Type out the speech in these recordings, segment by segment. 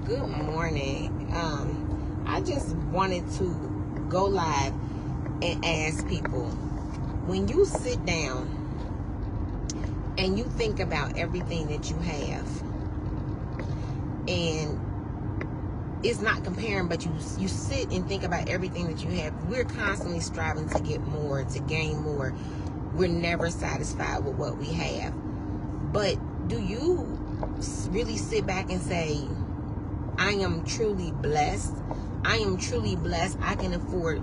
Good morning. I just wanted to go live and ask people, when you sit down and you think about everything that you have, and it's not comparing, but you sit and think about everything that you have. We're constantly striving to get more, to gain more. We're never satisfied with what we have. But do you really sit back and say, I am truly blessed? I am truly blessed. I can afford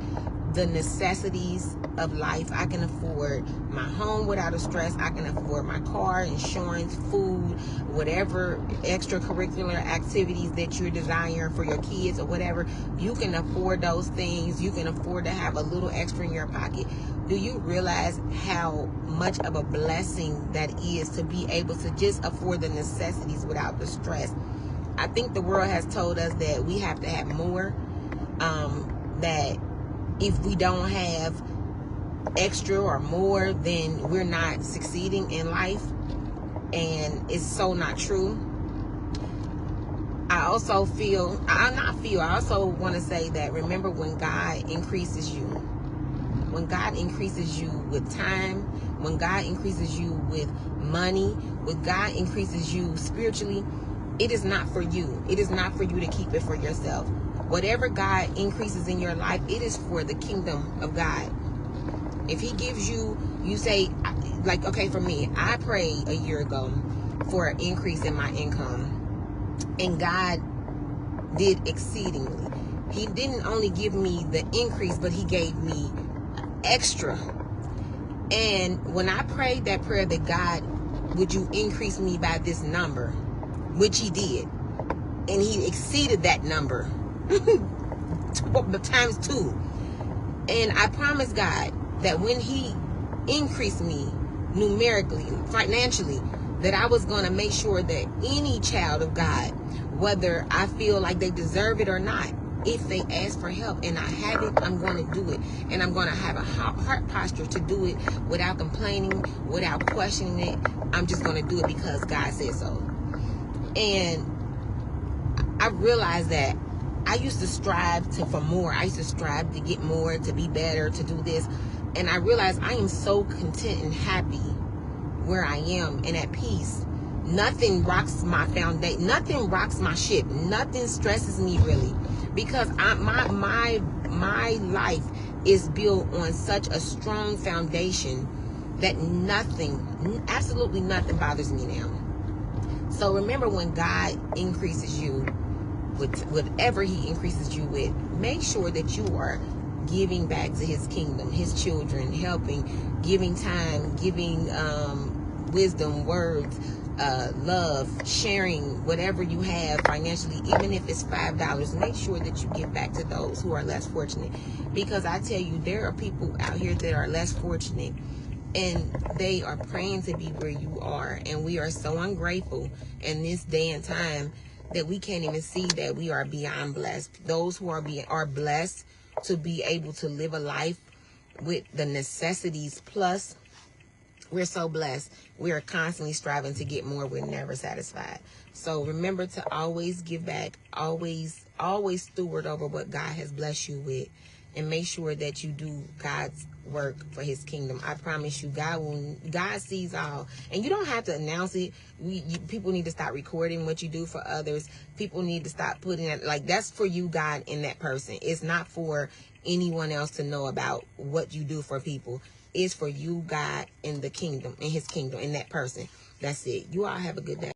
the necessities of life. I can afford my home without a stress. I can afford my car, insurance, food, whatever extracurricular activities that you're desiring for your kids or whatever. You can afford those things. You can afford to have a little extra in your pocket. Do you realize how much of a blessing that is to be able to just afford the necessities without the stress? I think the world has told us that we have to have more, that if we don't have extra or more, then we're not succeeding in life. And it's so not true. I also want to say that, remember, when God increases you, with time, when God increases you with money, when God increases you spiritually, it is not for you. It is not for you to keep it for yourself. Whatever God increases in your life, it is for the kingdom of God. If he gives you, you say, like, okay, for me, I prayed a year ago for an increase in my income, and God did exceedingly. He didn't only give me the increase, but he gave me extra. And when I prayed that prayer that God, would you increase me by this number, which he did, and he exceeded that number times 2. And I promised God that when he increased me numerically, financially, that I was going to make sure that any child of God, whether I feel like they deserve it or not, if they ask for help and I have it, I'm going to do it. And I'm going to have a heart posture to do it without complaining, without questioning it. I'm just going to do it because God said so. And I realized that I used to strive for more. I used to strive to get more, to be better, to do this. And I realized I am so content and happy where I am and at peace. Nothing rocks my foundation. Nothing rocks my ship. Nothing stresses me really, because my life is built on such a strong foundation that nothing, absolutely nothing bothers me now. So remember, when God increases you with whatever he increases you with, make sure that you are giving back to his kingdom, his children, helping, giving time, giving wisdom, words, love, sharing whatever you have financially, even if it's $5. Make sure that you give back to those who are less fortunate, because I tell you, there are people out here that are less fortunate, and they are praying to be where you are. And we are so ungrateful in this day and time that we can't even see that we are beyond blessed. Those who are blessed to be able to live a life with the necessities plus, we're so blessed. We are constantly striving to get more. We're never satisfied. So remember to always give back, always steward over what God has blessed you with, and make sure that you do God's work for his kingdom. I promise you, God sees all. And you don't have to announce it. People need to stop recording what you do for others. People need to stop putting it, like, that's for you, God, and that person. It's not for anyone else to know about what you do for people. It's for you, God, and the kingdom, and his kingdom, and that person. That's it. You all have a good day.